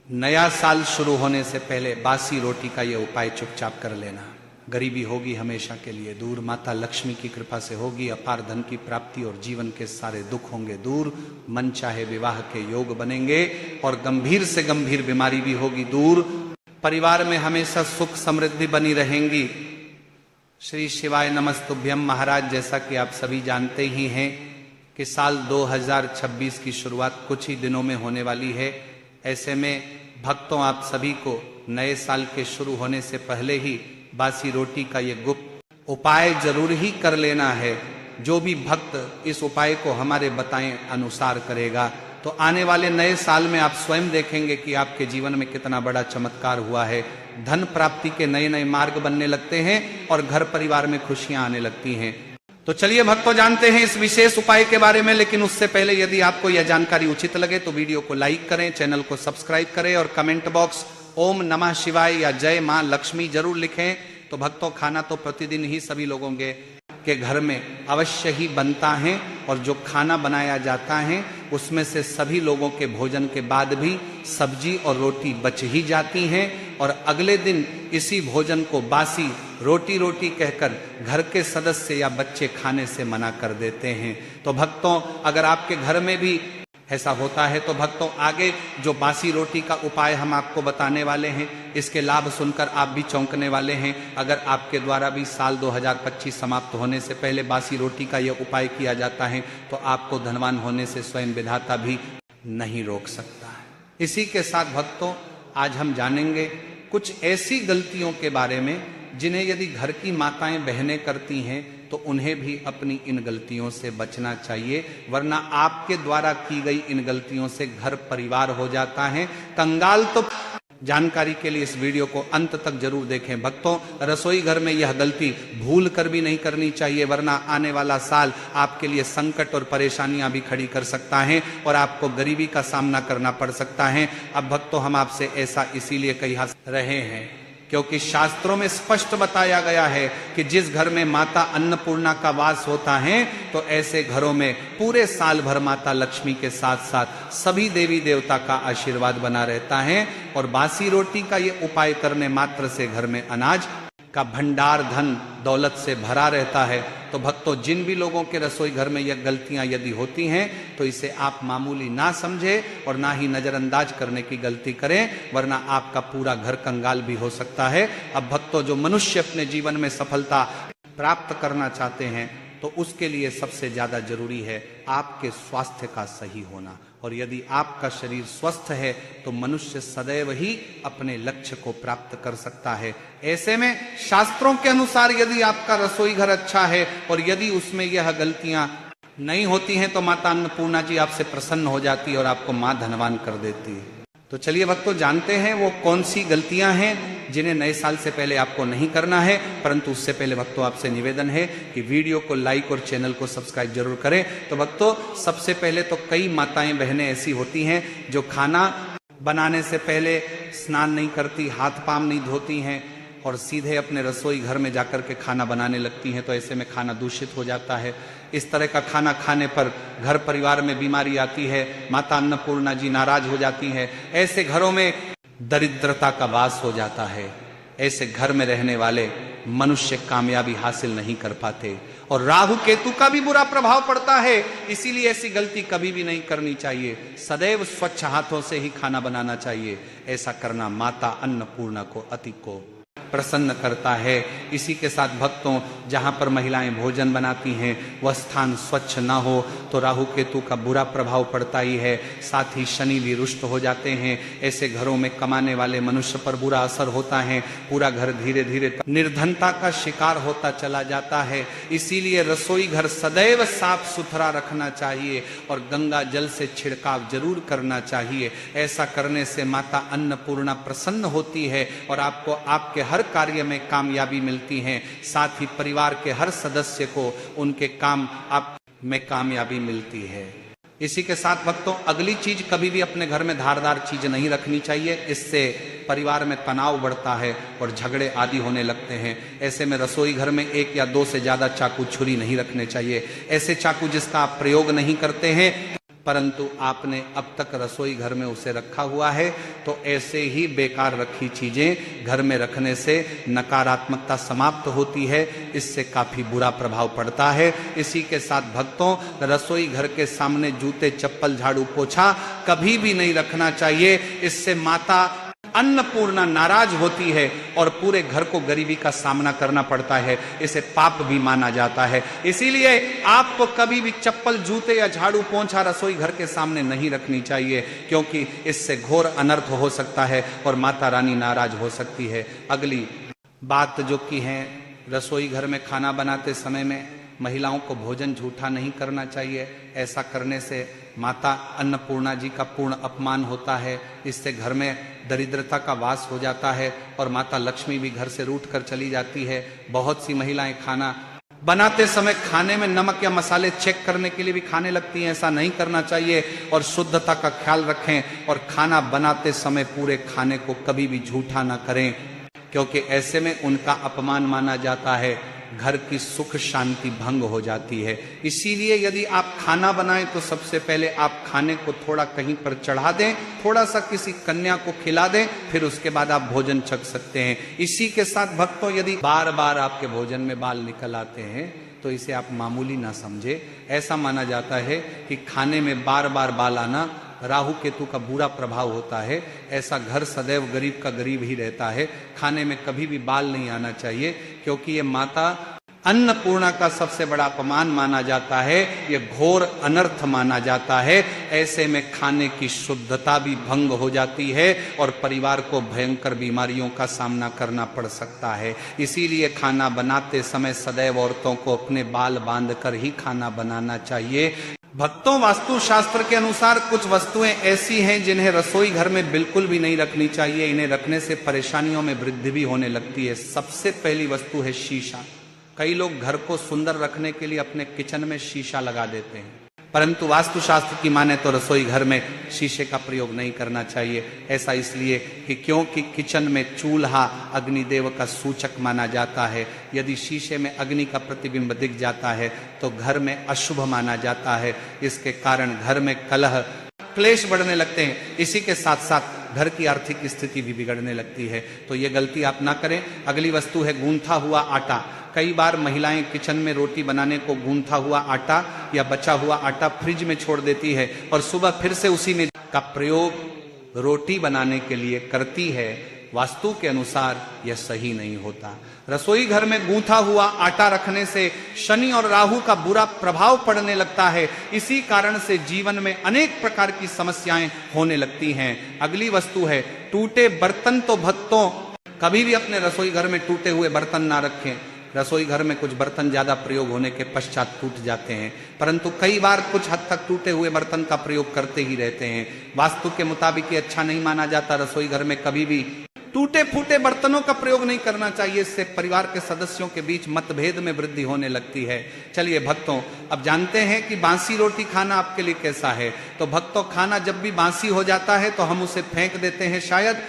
नया साल शुरू होने से पहले बासी रोटी का ये उपाय चुपचाप कर लेना। गरीबी होगी हमेशा के लिए दूर, माता लक्ष्मी की कृपा से होगी अपार धन की प्राप्ति और जीवन के सारे दुख होंगे दूर, मन चाहे विवाह के योग बनेंगे और गंभीर से गंभीर बीमारी भी होगी दूर, परिवार में हमेशा सुख समृद्धि बनी रहेंगी। श्री शिवाय नमस्तुभ्यम। महाराज, जैसा कि आप सभी जानते ही हैं कि साल 2026 की शुरुआत कुछ ही दिनों में होने वाली है। ऐसे में भक्तों, आप सभी को नए साल के शुरू होने से पहले ही बासी रोटी का ये गुप्त उपाय जरूर ही कर लेना है। जो भी भक्त इस उपाय को हमारे बताएं अनुसार करेगा तो आने वाले नए साल में आप स्वयं देखेंगे कि आपके जीवन में कितना बड़ा चमत्कार हुआ है। धन प्राप्ति के नए नए मार्ग बनने लगते हैं और घर परिवार में खुशियां आने लगती हैं। तो चलिए भक्तों, जानते हैं इस विशेष उपाय के बारे में। लेकिन उससे पहले यदि आपको यह जानकारी उचित लगे तो वीडियो को लाइक करें, चैनल को सब्सक्राइब करें और कमेंट बॉक्स ओम नमः शिवाय या जय मां लक्ष्मी जरूर लिखें। तो भक्तों, खाना तो प्रतिदिन ही सभी लोगों के घर में अवश्य ही बनता है और जो खाना बनाया जाता है उसमें से सभी लोगों के भोजन के बाद भी सब्जी और रोटी बच ही जाती हैं और अगले दिन इसी भोजन को बासी रोटी कहकर घर के सदस्य या बच्चे खाने से मना कर देते हैं। तो भक्तों, अगर आपके घर में भी ऐसा होता है तो भक्तों, आगे जो बासी रोटी का उपाय हम आपको बताने वाले हैं, इसके लाभ सुनकर आप भी चौंकने वाले हैं। अगर आपके द्वारा भी साल 2025 समाप्त होने से पहले बासी रोटी का यह उपाय किया जाता है तो आपको धनवान होने से स्वयं विधाता भी नहीं रोक सकता है। इसी के साथ भक्तों, आज हम जानेंगे कुछ ऐसी गलतियों के बारे में जिन्हें यदि घर की माताएं बहनें करती हैं तो उन्हें भी अपनी इन गलतियों से बचना चाहिए, वरना आपके द्वारा की गई इन गलतियों से घर परिवार हो जाता है कंगाल। तो जानकारी के लिए इस वीडियो को अंत तक जरूर देखें। भक्तों, रसोई घर में यह गलती भूल कर भी नहीं करनी चाहिए, वरना आने वाला साल आपके लिए संकट और परेशानियां भी खड़ी कर सकता है और आपको गरीबी का सामना करना पड़ सकता है। अब भक्तों, हम आपसे ऐसा इसीलिए कह रहे हैं क्योंकि शास्त्रों में स्पष्ट बताया गया है कि जिस घर में माता अन्नपूर्णा का वास होता है तो ऐसे घरों में पूरे साल भर माता लक्ष्मी के साथ साथ सभी देवी देवता का आशीर्वाद बना रहता है और बासी रोटी का ये उपाय करने मात्र से घर में अनाज का भंडार धन दौलत से भरा रहता है। तो भक्तों, जिन भी लोगों के रसोई घर में यह गलतियां यदि होती हैं तो इसे आप मामूली ना समझें और ना ही नजरअंदाज करने की गलती करें, वरना आपका पूरा घर कंगाल भी हो सकता है। अब भक्तों, जो मनुष्य अपने जीवन में सफलता प्राप्त करना चाहते हैं तो उसके लिए सबसे ज्यादा जरूरी है आपके स्वास्थ्य का सही होना, और यदि आपका शरीर स्वस्थ है तो मनुष्य सदैव ही अपने लक्ष्य को प्राप्त कर सकता है। ऐसे में शास्त्रों के अनुसार यदि आपका रसोई घर अच्छा है और यदि उसमें यह गलतियां नहीं होती हैं तो माता अन्नपूर्णा जी आपसे प्रसन्न हो जाती है और आपको मां धनवान कर देती है। तो चलिए भक्तों, जानते हैं वो कौन सी गलतियां हैं जिन्हें नए साल से पहले आपको नहीं करना है। परंतु उससे पहले भक्तों, आपसे निवेदन है कि वीडियो को लाइक और चैनल को सब्सक्राइब जरूर करें। तो भक्तों, सबसे पहले तो कई माताएं बहनें ऐसी होती हैं जो खाना बनाने से पहले स्नान नहीं करती, हाथ पांव नहीं धोती हैं और सीधे अपने रसोई घर में जाकर के खाना बनाने लगती हैं। तो ऐसे में खाना दूषित हो जाता है। इस तरह का खाना खाने पर घर परिवार में बीमारी आती है, माता अन्नपूर्णा जी नाराज हो जाती है। ऐसे घरों में दरिद्रता का वास हो जाता है। ऐसे घर में रहने वाले मनुष्य कामयाबी हासिल नहीं कर पाते और राहु केतु का भी बुरा प्रभाव पड़ता है। इसीलिए ऐसी गलती कभी भी नहीं करनी चाहिए। सदैव स्वच्छ हाथों से ही खाना बनाना चाहिए। ऐसा करना माता अन्नपूर्णा को अति को प्रसन्न करता है। इसी के साथ भक्तों, जहां पर महिलाएं भोजन बनाती हैं वह स्थान स्वच्छ ना हो तो राहु केतु का बुरा प्रभाव पड़ता ही है, साथ ही शनि भी रुष्ट हो जाते हैं। ऐसे घरों में कमाने वाले मनुष्य पर बुरा असर होता है। पूरा घर धीरे धीरे निर्धनता का शिकार होता चला जाता है। इसीलिए रसोई घर सदैव साफ सुथरा रखना चाहिए और गंगा जल से छिड़काव जरूर करना चाहिए। ऐसा करने से माता अन्नपूर्णा प्रसन्न होती है और आपको आपके हर कार्य में कामयाबी मिलती है। साथ ही परिवार के हर सदस्य को उनके काम आप में कामयाबी मिलती है। इसी के साथ भक्तों, अगली चीज, कभी भी अपने घर में धारदार चीज नहीं रखनी चाहिए। इससे परिवार में तनाव बढ़ता है और झगड़े आदि होने लगते हैं। ऐसे में रसोई घर में एक या दो से ज्यादा चाकू छुरी नहीं रखने चाहिए। ऐसे चाकू जिसका आप प्रयोग नहीं करते हैं परंतु आपने अब तक रसोई घर में उसे रखा हुआ है, तो ऐसे ही बेकार रखी चीजें घर में रखने से नकारात्मकता समाप्त होती है, इससे काफी बुरा प्रभाव पड़ता है। इसी के साथ भक्तों, रसोई घर के सामने जूते, चप्पल, झाड़ू, पोछा कभी भी नहीं रखना चाहिए। इससे माता अन्नपूर्णा नाराज होती है और पूरे घर को गरीबी का सामना करना पड़ता है, इसे पाप भी माना जाता है। इसीलिए आपको कभी भी चप्पल, जूते या झाड़ू, पोंछा रसोई घर के सामने नहीं रखनी चाहिए, क्योंकि इससे घोर अनर्थ हो सकता है और माता रानी नाराज हो सकती है। अगली बात जो की है, रसोई घर में खाना बनाते समय में महिलाओं को भोजन झूठा नहीं करना चाहिए। ऐसा करने से माता अन्नपूर्णा जी का पूर्ण अपमान होता है, इससे घर में दरिद्रता का वास हो जाता है और माता लक्ष्मी भी घर से रूठ कर चली जाती है। बहुत सी महिलाएं खाना बनाते समय खाने में नमक या मसाले चेक करने के लिए भी खाने लगती हैं, ऐसा नहीं करना चाहिए और शुद्धता का ख्याल रखें और खाना बनाते समय पूरे खाने को कभी भी झूठा ना करें, क्योंकि ऐसे में उनका अपमान माना जाता है, घर की सुख शांति भंग हो जाती है। इसीलिए यदि आप खाना बनाएं तो सबसे पहले आप खाने को थोड़ा कहीं पर चढ़ा दें, थोड़ा सा किसी कन्या को खिला दें, फिर उसके बाद आप भोजन छक सकते हैं। इसी के साथ भक्तों, यदि बार बार आपके भोजन में बाल निकल आते हैं तो इसे आप मामूली ना समझे। ऐसा माना जाता है कि खाने में बार बार बाल आना राहु केतु का बुरा प्रभाव होता है। ऐसा घर सदैव गरीब का गरीब ही रहता है। खाने में कभी भी बाल नहीं आना चाहिए, क्योंकि ये माता अन्नपूर्णा का सबसे बड़ा अपमान माना जाता है, ये घोर अनर्थ माना जाता है। ऐसे में खाने की शुद्धता भी भंग हो जाती है और परिवार को भयंकर बीमारियों का सामना करना पड़ सकता है। इसीलिए खाना बनाते समय सदैव औरतों को अपने बाल बांधकर ही खाना बनाना चाहिए। भक्तों, वास्तुशास्त्र के अनुसार कुछ वस्तुएं ऐसी हैं जिन्हें रसोई घर में बिल्कुल भी नहीं रखनी चाहिए। इन्हें रखने से परेशानियों में वृद्धि भी होने लगती है। सबसे पहली वस्तु है शीशा। कई लोग घर को सुंदर रखने के लिए अपने किचन में शीशा लगा देते हैं, परंतु वास्तुशास्त्र की माने तो रसोई घर में शीशे का प्रयोग नहीं करना चाहिए। ऐसा इसलिए कि क्योंकि किचन में चूल्हा अग्निदेव का सूचक माना जाता है। यदि शीशे में अग्नि का प्रतिबिंब दिख जाता है तो घर में अशुभ माना जाता है। इसके कारण घर में कलह, क्लेश बढ़ने लगते हैं। इसी के साथ साथ घर की आर्थिक स्थिति भी बिगड़ने लगती है, तो ये गलती आप ना करें। अगली वस्तु है गूंथा हुआ आटा। कई बार महिलाएं किचन में रोटी बनाने को गूंथा हुआ आटा या बचा हुआ आटा फ्रिज में छोड़ देती है और सुबह फिर से उसी में का प्रयोग रोटी बनाने के लिए करती है। वास्तु के अनुसार यह सही नहीं होता। रसोई घर में गूंथा हुआ आटा रखने से शनि और राहु का बुरा प्रभाव पड़ने लगता है। इसी कारण से जीवन में अनेक प्रकार की समस्याएं होने लगती हैं। अगली वस्तु है टूटे बर्तन। तो भक्तों, कभी भी अपने रसोई घर में टूटे हुए बर्तन ना रखें। रसोई घर में कुछ बर्तन ज्यादा प्रयोग होने के पश्चात टूट जाते हैं, परंतु कई बार कुछ हद तक टूटे हुए बर्तन का प्रयोग करते ही रहते हैं। वास्तु के मुताबिक ये अच्छा नहीं माना जाता। रसोई घर में कभी भी टूटे फूटे बर्तनों का प्रयोग नहीं करना चाहिए। इससे परिवार के सदस्यों के बीच मतभेद में वृद्धि होने लगती है। चलिए भक्तों, अब जानते हैं कि बासी रोटी खाना आपके लिए कैसा है। तो भक्तों, खाना जब भी बासी हो जाता है तो हम उसे फेंक देते हैं। शायद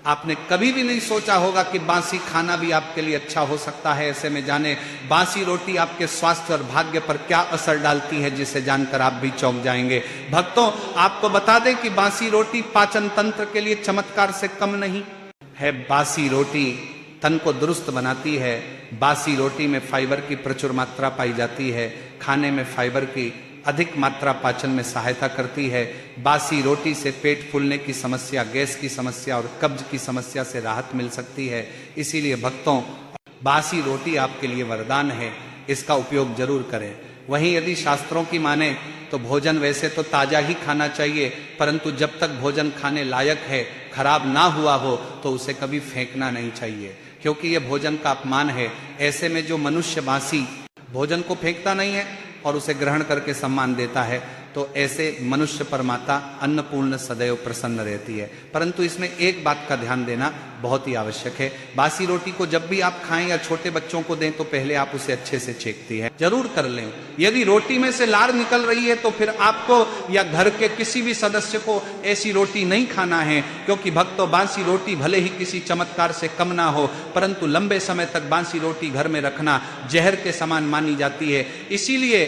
आपने कभी भी नहीं सोचा होगा कि बासी खाना भी आपके लिए अच्छा हो सकता है। ऐसे में जाने बासी रोटी आपके स्वास्थ्य और भाग्य पर क्या असर डालती है, जिसे जानकर आप भी चौंक जाएंगे। भक्तों, आपको बता दें कि बासी रोटी पाचन तंत्र के लिए चमत्कार से कम नहीं है। बासी रोटी तन को दुरुस्त बनाती है। बासी रोटी में फाइबर की प्रचुर मात्रा पाई जाती है। खाने में फाइबर की अधिक मात्रा पाचन में सहायता करती है। बासी रोटी से पेट फूलने की समस्या, गैस की समस्या और कब्ज की समस्या से राहत मिल सकती है। इसीलिए भक्तों, बासी रोटी आपके लिए वरदान है, इसका उपयोग जरूर करें। वहीं यदि शास्त्रों की माने तो भोजन वैसे तो ताजा ही खाना चाहिए, परंतु जब तक भोजन खाने लायक है, खराब ना हुआ हो, तो उसे कभी फेंकना नहीं चाहिए, क्योंकि यह भोजन का अपमान है। ऐसे में जो मनुष्य बासी भोजन को फेंकता नहीं है और उसे ग्रहण करके सम्मान देता है, तो ऐसे मनुष्य पर माता अन्नपूर्ण सदैव प्रसन्न रहती है। परंतु इसमें एक बात का ध्यान देना बहुत ही आवश्यक है। बासी रोटी को जब भी आप खाएं या छोटे बच्चों को दें तो पहले आप उसे अच्छे से छेकती है जरूर कर लें। यदि रोटी में से लार निकल रही है तो फिर आपको या घर के किसी भी सदस्य को ऐसी रोटी नहीं खाना है, क्योंकि भक्तों, बासी रोटी भले ही किसी चमत्कार से कम ना हो, परंतु लंबे समय तक बासी रोटी घर में रखना जहर के समान मानी जाती है। इसीलिए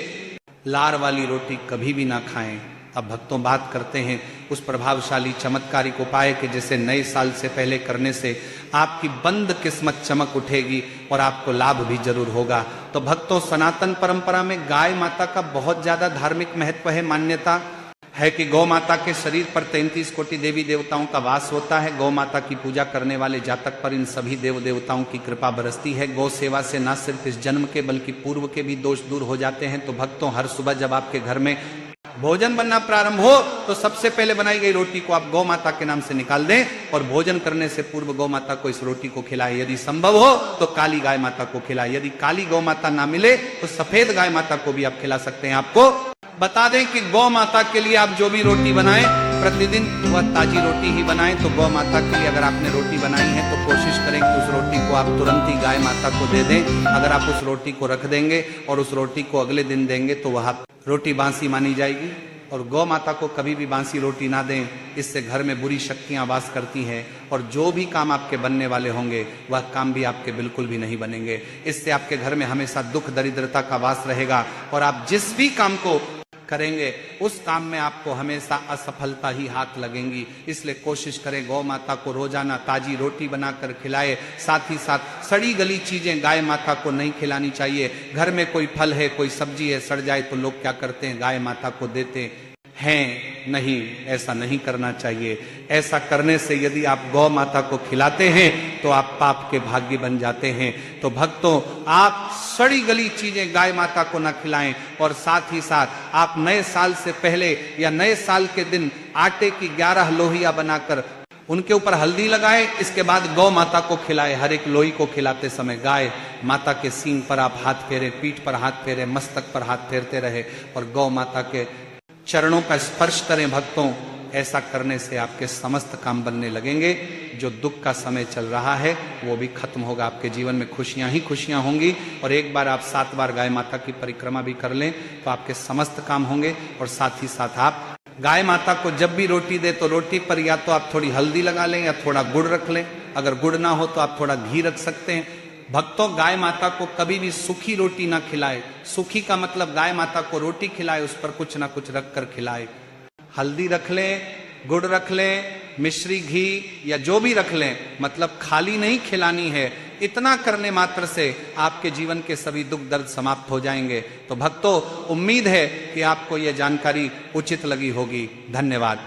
लार वाली रोटी कभी भी ना खाएं। अब भक्तों बात करते हैं उस प्रभावशाली चमत्कारिक उपाय के जैसे नए साल से पहले करने से आपकी बंद किस्मत चमक उठेगी और आपको लाभ भी जरूर होगा। तो भक्तों, सनातन परंपरा में गाय माता का बहुत ज्यादा धार्मिक महत्व है। मान्यता है कि गौ माता के शरीर पर 33 कोटि देवी देवताओं का वास होता है। गौ माता की पूजा करने वाले जातक पर इन सभी देव देवताओं की कृपा बरसती है। गौ सेवा से न सिर्फ इस जन्म के बल्कि पूर्व के भी दोष दूर हो जाते हैं। तो भक्तों, हर सुबह जब आपके घर में भोजन बनना प्रारंभ हो तो सबसे पहले बनाई गई रोटी को आप गौ माता के नाम से निकाल दें और भोजन करने से पूर्व गौ माता को इस रोटी को खिलाएं। यदि संभव हो तो काली गाय माता को खिलाएं। यदि काली गौ माता ना मिले तो सफेद गाय माता को भी आप खिला सकते हैं। आपको बता दें कि गौ माता के लिए आप जो भी रोटी बनाएं प्रतिदिन वह ताजी रोटी ही बनाएं। तो गौ माता के लिए अगर आपने रोटी बनाई है तो कोशिश करें कि उस रोटी को आप तुरंत ही गाय माता को दे दें। अगर आप उस रोटी को रख देंगे और उस रोटी को अगले दिन देंगे तो वह रोटी बासी मानी जाएगी। और गौ माता को कभी भी बासी रोटी ना दें, इससे घर में बुरी शक्तियां वास करती हैं और जो भी काम आपके बनने वाले होंगे वह काम भी आपके बिल्कुल भी नहीं बनेंगे। इससे आपके घर में हमेशा दुख दरिद्रता का वास रहेगा और आप जिस भी काम को करेंगे उस काम में आपको हमेशा असफलता ही हाथ लगेंगी। इसलिए कोशिश करें गौ माता को रोजाना ताजी रोटी बनाकर खिलाए। साथ ही साथ सड़ी गली चीजें गाय माता को नहीं खिलानी चाहिए। घर में कोई फल है, कोई सब्जी है, सड़ जाए तो लोग क्या करते हैं, गाय माता को देते हैं। नहीं, ऐसा नहीं करना चाहिए। ऐसा करने से यदि आप गौ माता को खिलाते हैं तो आप पाप के भागी बन जाते हैं। तो भक्तों, आप सड़ी गली चीजें गाय माता को न खिलाएं और साथ ही साथ आप नए साल से पहले या नए साल के दिन आटे की 11 लोहिया बनाकर उनके ऊपर हल्दी लगाए। इसके बाद गौ माता को खिलाए। हर एक लोई को खिलाते समय गाय माता के सींग पर आप हाथ फेरे, पीठ पर हाथ फेरे, मस्तक पर हाथ फेरते रहे और गौ माता के चरणों का स्पर्श करें। भक्तों, ऐसा करने से आपके समस्त काम बनने लगेंगे। जो दुख का समय चल रहा है वो भी खत्म होगा। आपके जीवन में खुशियां ही खुशियां होंगी। और एक बार आप 7 बार गाय माता की परिक्रमा भी कर लें तो आपके समस्त काम होंगे। और साथ ही साथ आप गाय माता को जब भी रोटी दे तो रोटी पर या तो आप थोड़ी हल्दी लगा लें या थोड़ा गुड़ रख लें। अगर गुड़ ना हो तो आप थोड़ा घी रख सकते हैं। भक्तों, गाय माता को कभी भी सूखी रोटी ना खिलाए। सूखी का मतलब गाय माता को रोटी खिलाए, उस पर कुछ ना कुछ रख कर खिलाए। हल्दी रख लें, गुड़ रख लें, मिश्री घी या जो भी रख लें, मतलब खाली नहीं खिलानी है। इतना करने मात्र से आपके जीवन के सभी दुख दर्द समाप्त हो जाएंगे। तो भक्तों, उम्मीद है कि आपको यह जानकारी उचित लगी होगी। धन्यवाद।